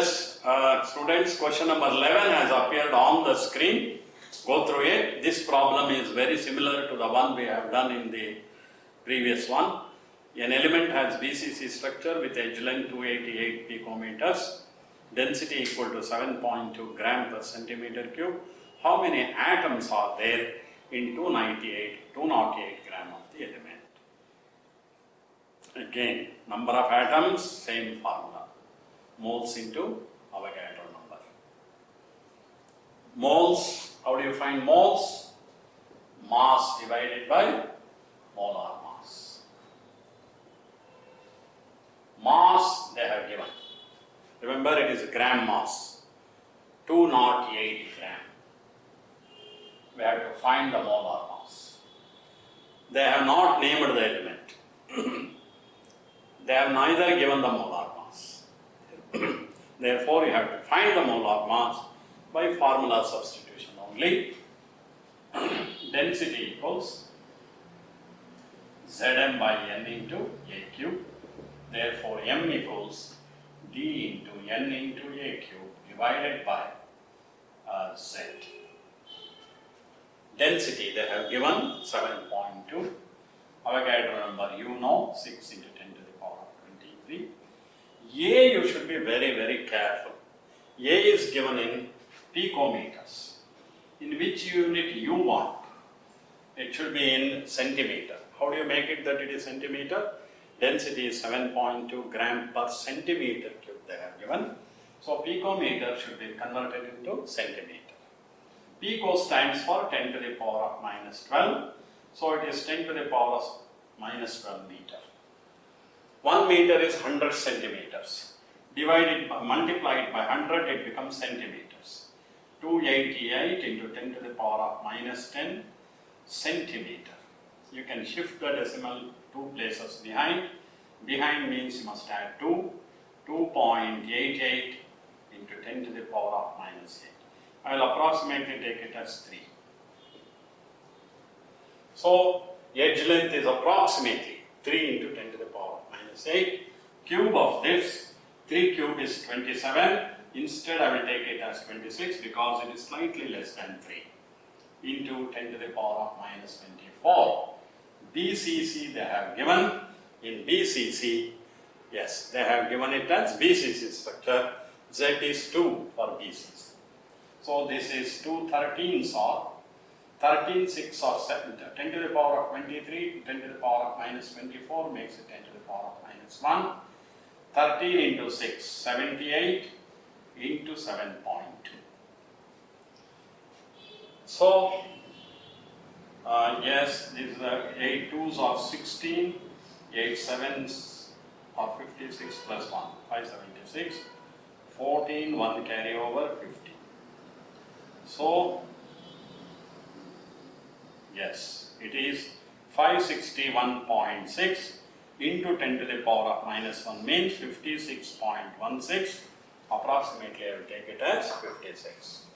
Just students, question number 11 has appeared on the screen. Go through it. This problem is very similar to the one we have done in the previous one. An element has BCC structure with edge length 288 picometers, density equal to 7.2 gram per centimeter cube. How many atoms are there in 208 gram of the element? Again, number of atoms, same formula. Moles into Avogadro number. Moles, how do you find moles? Mass divided by molar mass. Mass they have given. Remember, it is gram mass. 208 gram. We have to find the molar mass. They have not named the element. They have neither given the molar mass. Therefore, you have to find the molar mass by formula substitution only. Density equals Zm by n into a cube. Therefore, m equals d into n into a cube divided by z. Density they have given 7.2. Avogadro number you know, 6 into 10 to the power of 23. A you should be very careful. A is given in picometers. In which unit you want? It should be in centimeter. How do you make it that it is centimeter? Density is 7.2 gram per centimeter cube they have given. So picometer should be converted into centimeter. Pico stands for 10 to the power of minus 12. So it is 10 to the power of minus 12 meter. 1 meter is 100 centimeters. Multiplied by 100, it becomes centimeters. 288 into 10 to the power of minus 10 centimeter. You can shift the decimal 2 places behind. Behind means you must add 2. 2.88 into 10 to the power of minus 8. I will approximately take it as 3. So, edge length is approximately 3 into 10 to the power of minus 8. Cube of this, 3 cube is 27. Instead, I will take it as 26 because it is slightly less than 3 into 10 to the power of minus 24. BCC they have given. In BCC, yes, they have given it as BCC structure. Z is 2 for BCC. So this is 2 13s or 13, 6 or 7, 10 to the power of 23, 10 to the power of minus 24 makes it 10 to the power of minus 1. 13 into 6, 78 into 7.2. So, yes, these are 8 2s are 16, 8 7s are 56 plus 1, 576, 14, 1 carry over, 50. So, yes, it is 561.6 into 10 to the power of minus 1 means 56.16. Approximately, I will take it as 56.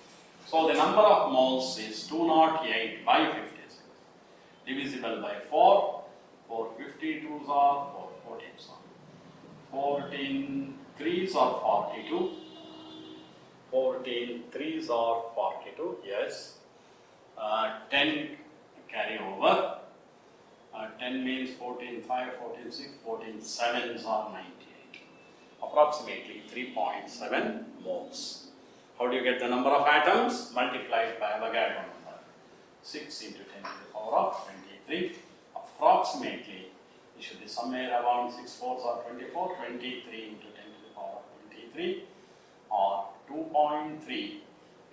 So, the number of moles is 208 by 56. Divisible by 4. 4 52s are 4 14s are. 14 3s are 42. 14 3s are 42. Yes. 10 carry over. 10 means 14 5, 14 6, 14 7s are 98. Approximately 3.7 moles. How do you get the number of atoms? Multiplied by Avogadro number. 6 into 10 to the power of 23. Approximately, it should be somewhere around 6 4s are 24. 23 into 10 to the power of 23 or 2.3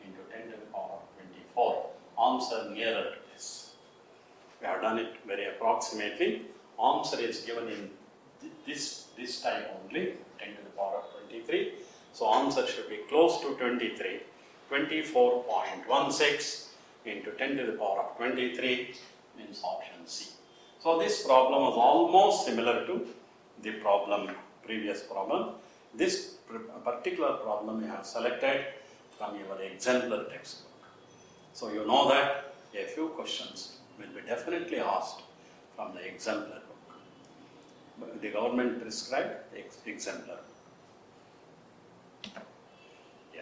into 10 to the power of 24. Answer nearer to this. We have done it very approximately. Answer is given in this type only, 10 to the power of 23. So answer should be close to 23. 24.16 into 10 to the power of 23 means option C. So this problem was almost similar to the previous problem. This particular problem you have selected from your exemplar textbook. So you know that a few questions will be definitely asked from the exemplar book. The government prescribed exemplar.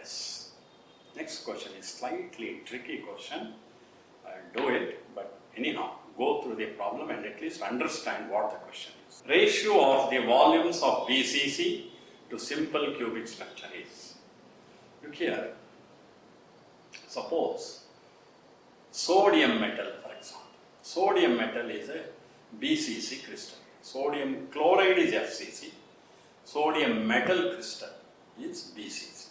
Yes. Next question is slightly tricky question. I'll do it, but anyhow, go through the problem and at least understand what the question is. Ratio of the volumes of BCC to simple cubic structure is. Look here. Suppose sodium metal, for example. Sodium metal is a BCC crystal. Sodium chloride is FCC. Sodium metal crystal is BCC.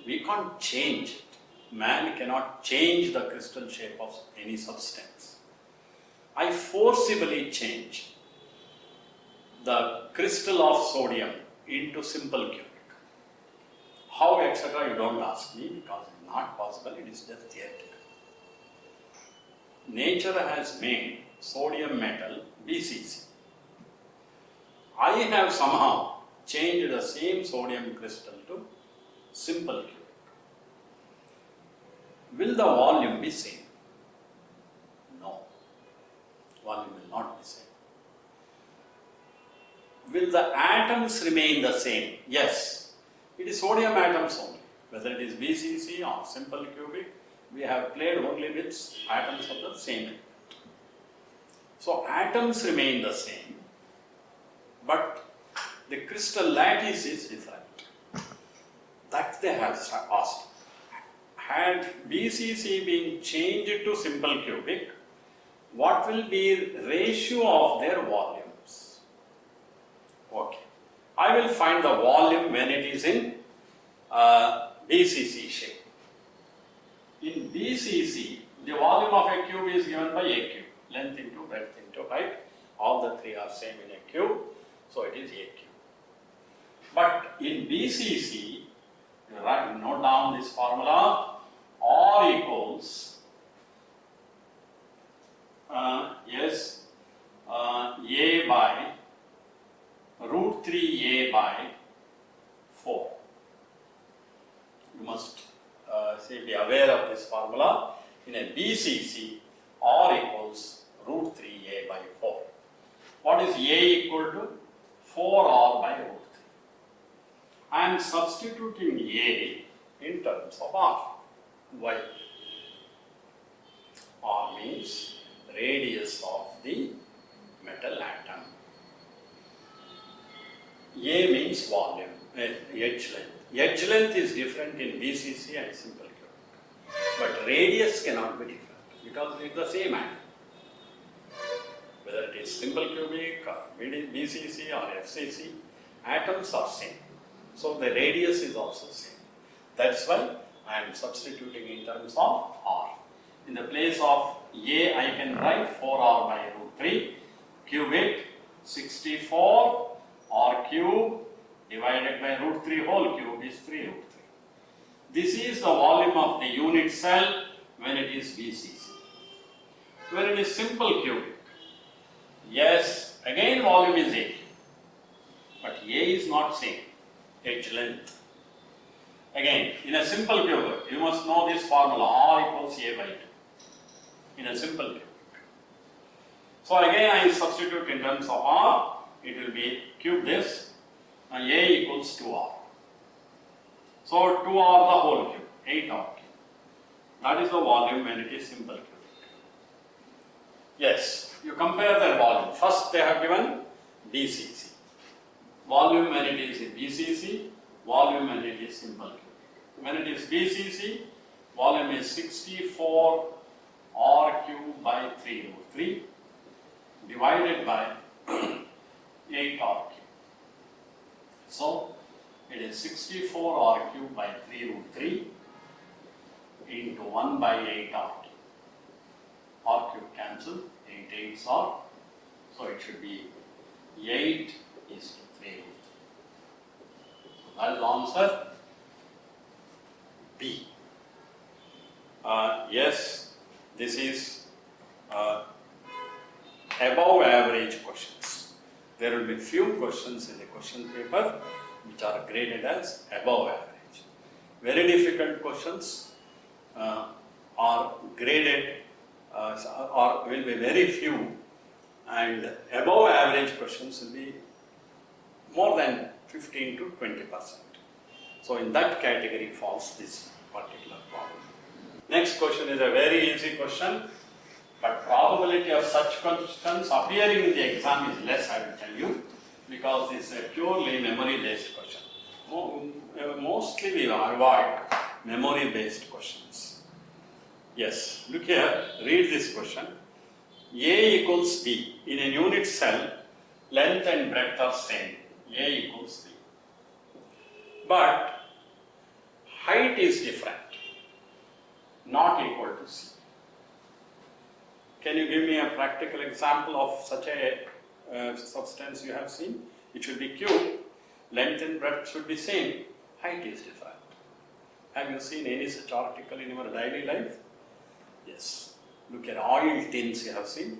We can't change it. Man cannot change the crystal shape of any substance. I forcibly change the crystal of sodium into simple cubic. How, etc., you don't ask me because it's not possible, it is just theoretical. Nature has made sodium metal BCC. I have somehow changed the same sodium crystal to simple cubic. Will the volume be same? No. Volume will not be same. Will the atoms remain the same? Yes. It is sodium atoms only. Whether it is BCC or simple cubic, we have played only with atoms of the same element. So atoms remain the same, but the crystal lattice is different. That they have asked. Had BCC been changed to simple cubic, what will be the ratio of their volumes? Okay. I will find the volume when it is in BCC shape. In BCC, the volume of a cube is given by a cube. Length into breadth into height. All the three are same in a cube. So it is a cube. But in BCC, you note down this formula. R equals A by root 3A by 4. You must be aware of this formula. In a BCC, R equals root 3A by 4. What is A equal to? 4R by root 3. I am substituting A in terms of R. Why? R means radius of the metal atom. A means volume, edge length. Edge length is different in BCC and simple cubic. But radius cannot be different because it is the same atom. Whether it is simple cubic or BCC or FCC, atoms are same. So the radius is also same. That's why I am substituting in terms of R. In the place of A, I can write 4R by root 3. Cubic 64 R cube divided by root 3 whole cube is 3 root 3. This is the volume of the unit cell when it is BCC. When it is simple cubic, yes, again volume is A. But A is not same, edge length. Again, in a simple cubic, you must know this formula, R equals A by 2. In a simple cubic. So again, I substitute in terms of R, it will be cube this, and A equals 2R. So 2R the whole cube, 8R cube. That is the volume when it is simple cubic. Yes, you compare their volume. First they have given BCC. Volume when it is in BCC, volume when it is simple cubic. When it is BCC, volume is 64 R cube by 3 root 3 divided by 8 R cube. So it is 64 R cube by 3 root 3 into 1 by 8 R cube. R cube cancel, 8 8s are, so it should be 8 is to 3 root 3. So that is the answer B. Yes, this is above average questions. There will be few questions in the question paper which are graded as above average. Very difficult questions are graded or will be very few, and above average questions will be more than 15 to 20%. So in that category falls this particular problem. Next question is a very easy question, but probability of such questions appearing in the exam is less, I will tell you, because this is a purely memory based question. Mostly we avoid memory based questions. Yes, look here, read this question. A equals B. In a unit cell, length and breadth are same. A equals B. But height is different, not equal to C. Can you give me a practical example of such a substance you have seen? It should be cube, length and breadth should be same, height is different. Have you seen any such article in your daily life? Yes. Look at oil tins you have seen.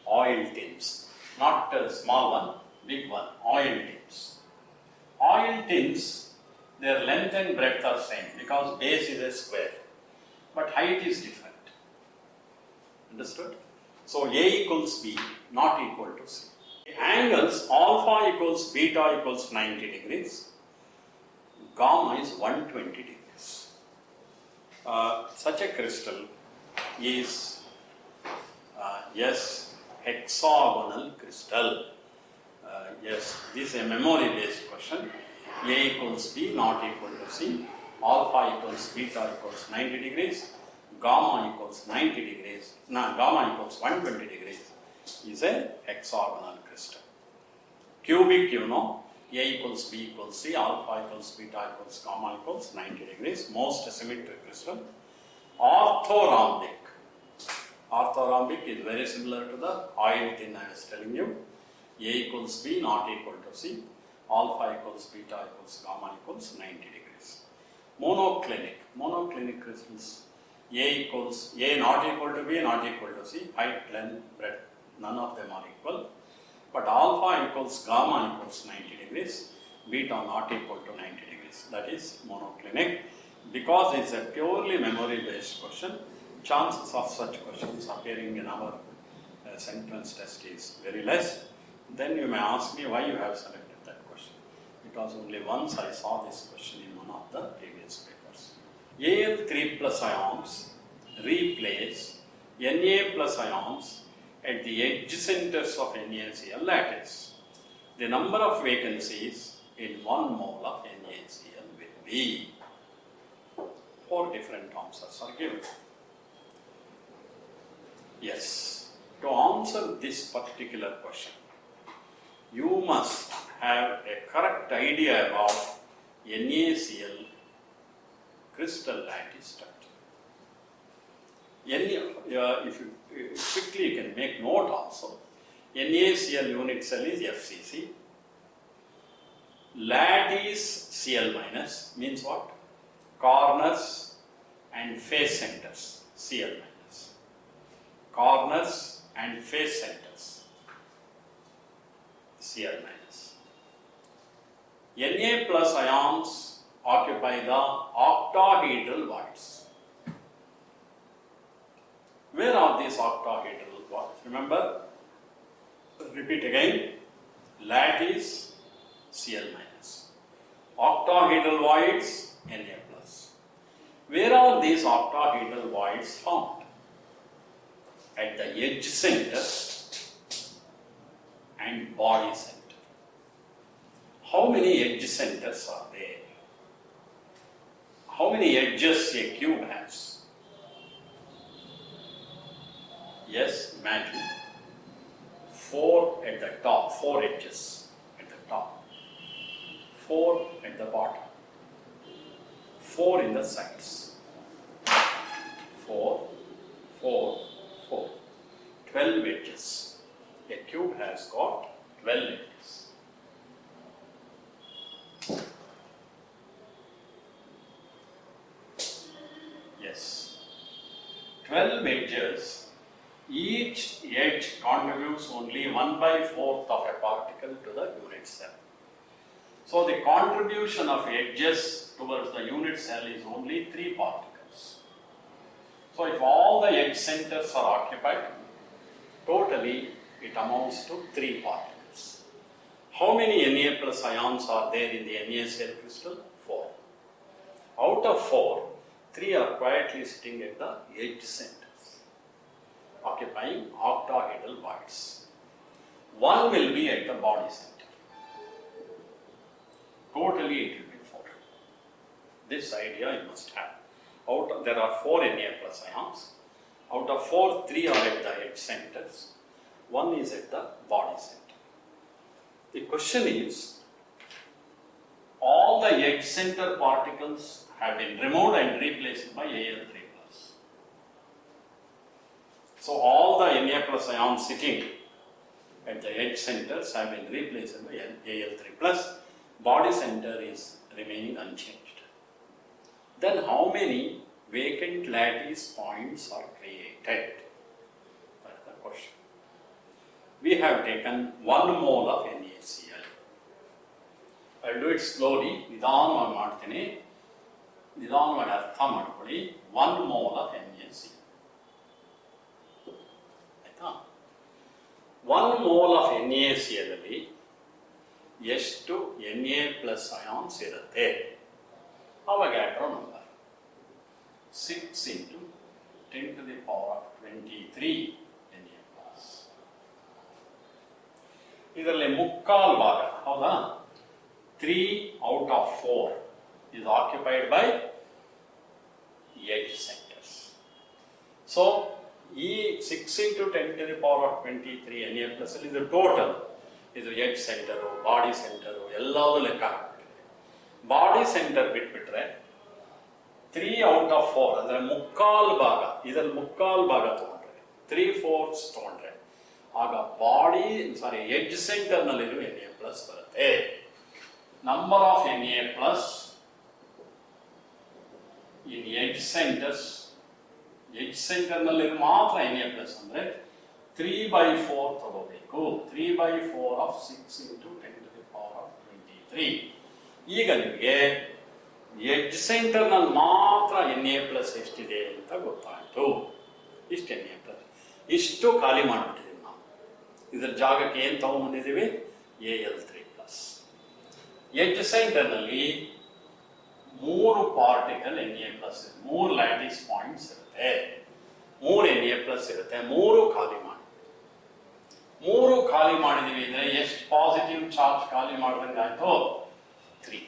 Oil tins. Not a small one, big one. Oil tins. Oil tins, their length and breadth are same because base is a square. But height is different. Understood? So A equals B, not equal to C. Angles alpha equals beta equals 90 degrees. Gamma is 120 degrees. Such a crystal is yes, hexagonal crystal. Yes, this is a memory based question. A equals B, not equal to C. Alpha equals beta equals 90 degrees. Gamma equals 90 degrees. No, gamma equals 120 degrees is a hexagonal crystal. Cubic, you know, A equals B equals C, alpha equals beta equals gamma equals 90 degrees. Most symmetric crystal. Orthorhombic. Orthorhombic is very similar to the oil tin I was telling you. A equals B, not equal to C. Alpha equals beta equals gamma equals 90 degrees. Monoclinic. Monoclinic crystals. A equals A not equal to B, not equal to C. Height, length, breadth, none of them are equal. But alpha equals gamma equals 90 degrees. Beta not equal to 90 degrees. That is monoclinic. Because it's a purely memory based question, chances of such questions appearing in our entrance test is very less. Then you may ask me why you have selected that question. Because only once I saw this question in one of the previous papers. Al3 plus ions replace Na plus ions at the edge centers of NaCl lattice. The number of vacancies in 1 mole of NaCl will be. 4 different answers are given. Yes, to answer this particular question, you must have a correct idea about NaCl crystal lattice structure. If you quickly you can make note also, NaCl unit cell is FCC. Lattice Cl minus means what? Corners and face centers, Cl minus. Corners and face centers, Cl minus. Na plus ions occupy the octahedral voids. Where are these octahedral voids? Remember, repeat again, lattice Cl minus. Octahedral voids, Na plus. Where are these octahedral voids found? At the edge center and body center. How many edge centers are there? How many edges a cube has? Yes, imagine 4 at the top, 4 edges at the top, 4 at the bottom, 4 in the sides, 4, 4, 4, 12 edges. A cube has got 12 edges. Yes, 12 edges. Each edge contributes only 1/4 of a particle to the unit cell. So the contribution of edges towards the unit cell is only 3 particles. So if all the edge centers are occupied, totally it amounts to 3 particles. How many Na plus ions are there in the NaCl crystal? 4. 3 are quietly sitting at the edge centers, occupying octahedral voids. 1 will be at the body center. Totally it will be 4. This idea you must have. There are 4 Na plus ions. Out of 4, 3 are at the edge centers. 1 is at the body center. The question is, all the edge center particles have been removed and replaced by Al3+. So all the Na plus ions sitting at the edge centers have been replaced by Al3+. Body center is remaining unchanged. Then how many vacant lattice points are created? That's the question. We have taken 1 mole of NaCl. I'll do it slowly. ನಿಧಾನವಾಗಿ ಮಾಡ್ತೀನಿ. ನಿಧಾನವಾಗಿ ಅರ್ಥ ಮಾಡ್ಕೊಳ್ಳಿ. 1 mole of NaCl. ಆಯ್ತಾ? 1 mole of NaCl ಅಲ್ಲಿ ಎಷ್ಟು Na plus ions ಇರುತ್ತೆ? ಅವೊಗಡ್ರೋ number 6 into 10 to the power of 23 Na plus. ಇದರಲ್ಲಿ ಮುಕ್ಕಾಲು ಭಾಗ, ಹೌದಾ? 3 out of 4 is occupied by edge centers. So, ಈ 6 into 10 to the power of 23 Na plus is the total. ಇದು edge center, body center, ಎಲ್ಲವೂ ಲೆಕ್ಕ ಹಾಕ್ಬಿಟ್ಟಿದೆ. Body centre ಬಿಟ್ಬಿಟ್ರೆ 3 out of 4 ಅಂದರೆ ಮುಕ್ಕಾಲು ಭಾಗ, ಇದರಲ್ಲಿ ಮುಕ್ಕಾಲು ಭಾಗ ತಗೊಂಡ್ರೆ 3/4 ತಗೊಂಡ್ರೆ ಆಗ ಎಡ್ಜ್ ಸೆಂಟರ್ ನಲ್ಲಿರುವ Na ಪ್ಲಸ್ ಬರುತ್ತೆ. Number of Na plus in edge centres, edge centre ನಲ್ಲಿ ಮಾತ್ರ Na ಪ್ಲಸ್ ಅಂದ್ರೆ 3/4 ತಗೋಬೇಕು. 3/4 of 6 into 10 to the power of 23. ಈಗ ನಿಮಗೆ ಎಡ್ಜ್ ಸೆಂಟರ್ ನಲ್ಲಿ ಮಾತ್ರ Na ಪ್ಲಸ್ ಎಷ್ಟಿದೆ ಅಂತ ಗೊತ್ತಾಯ್ತು. ಇಷ್ಟು Na ಪ್ಲಸ್, ಇಷ್ಟು ಖಾಲಿ ಮಾಡಿಬಿಟ್ಟಿದ್ದೀವಿ ನಾವು. ಇದರ ಜಾಗಕ್ಕೆ ಏನು ತಗೊಂಡ್ಬಂದಿದ್ದೀವಿ? Al3+. ಎಡ್ಜ್ ಸೆಂಟರ್ ನಲ್ಲಿ 3 particle Na plus, 3 lattice points ಇರುತ್ತೆ, 3 Na ಪ್ಲಸ್ ಇರುತ್ತೆ. 3 ಖಾಲಿ ಮಾಡಿ, 3 ಖಾಲಿ ಮಾಡಿದೀವಿ ಅಂದ್ರೆ ಎಷ್ಟು ಪಾಸಿಟಿವ್ ಚಾರ್ಜ್ ಖಾಲಿ ಮಾಡಿದಂಗೆ ಆಯ್ತು? 3.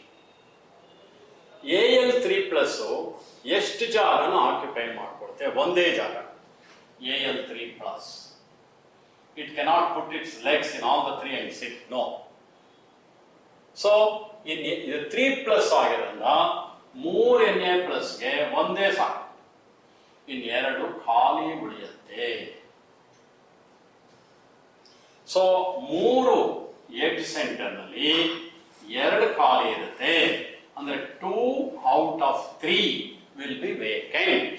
Al3+ ಎಷ್ಟು ಜಾಗನ ಆಕ್ಯುಪೈ ಮಾಡಿಕೊಡುತ್ತೆ? ಒಂದೇ ಜಾಗ, Al3+. It cannot put its legs in all the 3 and sit. No. So, ಇದು 3+ ಆಗಿರೋದ್ರಿಂದ 3 Na+ಗೆ ಒಂದೇ ಸಾಕು, ಇನ್ನೆರಡು ಖಾಲಿ ಉಳಿಯುತ್ತೆ. ಸೊ 3 ಎಡ್ಜ್ ಸೆಂಟರ್ ನಲ್ಲಿ 2 ಖಾಲಿ ಇರುತ್ತೆ, ಅಂದ್ರೆ 2 out of 3 will be vacant.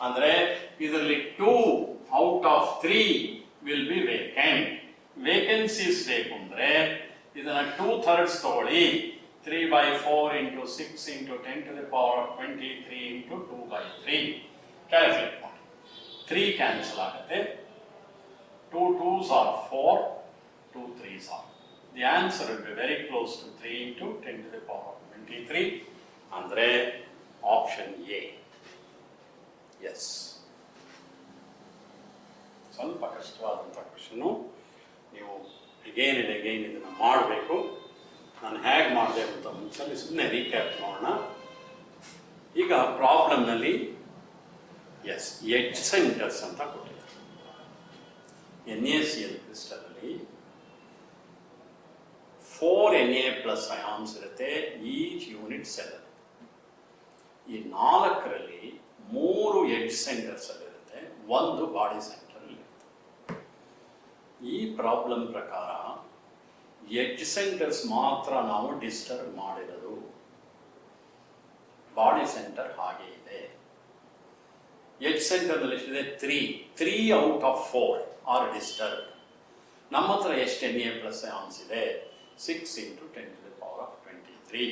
ಅಂದ್ರೆ ಇದರಲ್ಲಿ 2 out of 3 will be vacant. Vacancies ಬೇಕು ಅಂದ್ರೆ ಇದನ್ನ 2/3 ತಗೊಳ್ಳಿ. 3/4 into 6 into 10 to the power of 23 into 2/3 calculate ಮಾಡಿ. 3 ಕ್ಯಾನ್ಸಲ್ ಆಗುತ್ತೆ. 2 2s are 4, 2 3s are. The answer will be very close to 3 into 10 to the power of 23. Andre option A. Yes. ಸ್ವಲ್ಪ ಕಷ್ಟವಾದಂಥ question. ನೀವು again and again ಇದನ್ನು ಮಾಡಬೇಕು. ನಾನು ಹೇಗೆ ಮಾಡಿದೆ ಅಂತ ಒಂದ್ಸಲ ಸುಮ್ಮನೆ ರೀಕ್ಯಾಪ್ ಮಾಡೋಣ. ಈಗ ಪ್ರಾಬ್ಲಮ್ನಲ್ಲಿ ಎಡ್ಜ್ ಸೆಂಟರ್ಸ್ ಅಂತ ಕೊಟ್ಟಿದ್ದಾರೆ. NaCl ಕ್ರಿಸ್ಟಲ್ ಅಲ್ಲಿ 4 Na ಪ್ಲಸ್ ಅಯಾನ್ಸ್ ಇರುತ್ತೆ ಈಚ್ ಯೂನಿಟ್ ಸೆಲ್. ಈ 4ರಲ್ಲಿ 3 ಎಡ್ಜ್ ಸೆಂಟರ್ಸ್ ಅಲ್ಲಿ ಇರುತ್ತೆ, 1 ಬಾಡಿ ಸೆಂಟರ್ ಅಲ್ಲಿ ಇರುತ್ತೆ. ಈ ಪ್ರಾಬ್ಲಮ್ ಪ್ರಕಾರ ಎಡ್ಜ್ ಸೆಂಟರ್ಸ್ ಮಾತ್ರ ನಾವು ಡಿಸ್ಟರ್ಬ್ ಮಾಡಿರೋದು, ಬಾಡಿ ಸೆಂಟರ್ ಹಾಗೆ ಇದೆ. ಎಡ್ಜ್ ಸೆಂಟರ್ ನಲ್ಲಿ ಎಷ್ಟಿದೆ? 3 out of 4 ಆರ್ ಡಿಸ್ಟರ್ಬ್. ನಮ್ಮ ಹತ್ರ ಎಷ್ಟು Na ಪ್ಲಸ್ ಅಯಾನ್ಸ್ ಇದೆ? 6 into 10 to the power of 23.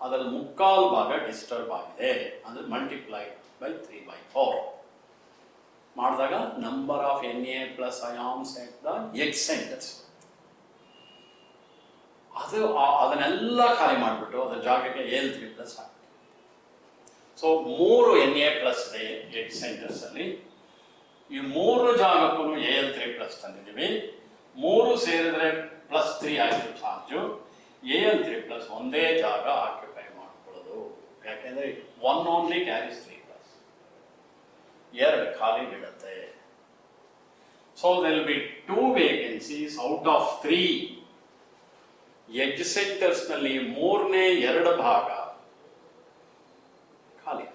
ಅದರಲ್ಲಿ ಮುಕ್ಕಾಲು ಭಾಗ ಡಿಸ್ಟರ್ಬ್ ಆಗಿದೆ, ಅಂದರೆ ಮಲ್ಟಿಪ್ಲೈ ಬೈ 3/4 ಮಾಡಿದಾಗ number of Na plus ions at the edge centres, ಅದನ್ನೆಲ್ಲ ಖಾಲಿ ಮಾಡಿಬಿಟ್ಟು ಅದರ ಜಾಗಕ್ಕೆ Al3+ ಹಾಕ್ತೀವಿ. ಸೊ ಸೊ 3 NA ಪ್ಲಸ್ ಇದೆ 8 ಸೆಂಟರ್ಸ್ ಅಲ್ಲಿ. ಈ 3 ಜಾಗಕ್ಕೂ AL3 ಪ್ಲಸ್ ತಂದಿದ್ದೀವಿ. 3 ಸೇರಿದ್ರೆ +3 ಆಯಿತು ಚಾರ್ಜು. AL3 ಪ್ಲಸ್ ಒಂದೇ ಜಾಗ ಆಕ್ಯುಪೈ ಮಾಡ್ಕೊಳ್ಳೋದು. ಯಾಕೆಂದ್ರೆ 1 ಓನ್ಲಿ ಕ್ಯಾರೀಸ್ 3 ಪ್ಲಸ್, 2 ಖಾಲಿ ಬಿಡುತ್ತೆ. So there will be 2 vacancies out of 3. Edge centres ನಲ್ಲಿ 3ನೇ 2 ಭಾಗ ಖಾಲಿ.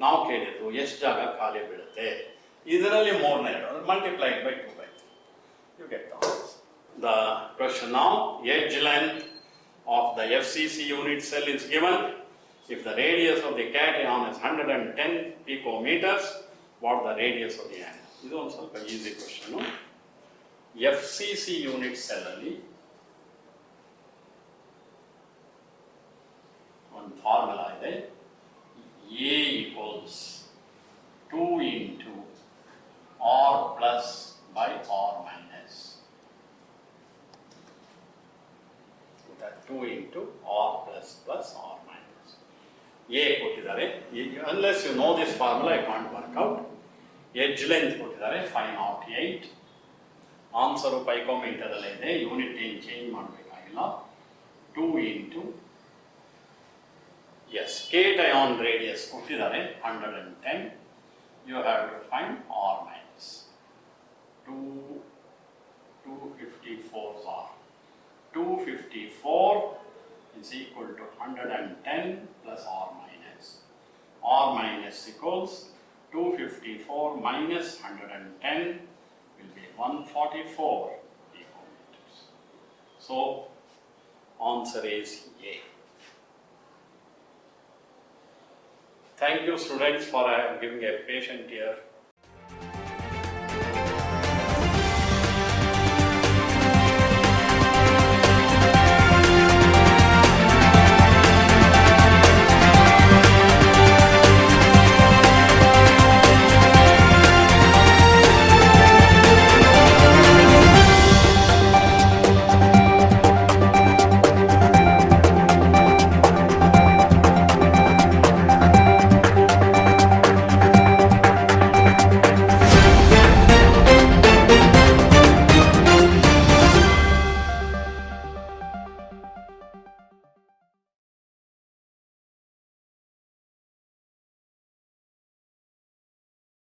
ನಾವು ಕೇಳಿದ್ರು ಎಷ್ಟು ಜಾಗ ಖಾಲಿ ಬೀಳುತ್ತೆ, ಇದರಲ್ಲಿ 3ನೇ 2 multiplied by 2/3. You get the answer. The question now, edge length of the FCC unit cell is given. If the radius of the cation is 110 picometers, what the radius of the angle? ಇದು ಒಂದು ಸ್ವಲ್ಪ easy question. FCC unit cell ಅಲ್ಲಿ ಒಂದು formula ಇದೆ. A equals 2 into R plus by R minus. That 2 into R plus R minus. A ಕೊಟ್ಟಿದ್ದಾರೆ. Unless you know this formula, I can't work out. Edge length ಕೊಟ್ಟಿದ್ದಾರೆ 508. Answer picometre ಅಲ್ಲೇ ಇದೆ, unit ಏನು change ಮಾಡಬೇಕಾಗಿಲ್ಲ. 2 into S ಕೇಟಯಾನ್ radius ಕೊಟ್ಟಿದ್ದಾರೆ 110. You have to find R minus. 254 R. 254 is equal to 110 plus R minus. R minus equals 254 minus 110 will be 144 picometers. So, answer is A. Thank you students for giving a patient ear.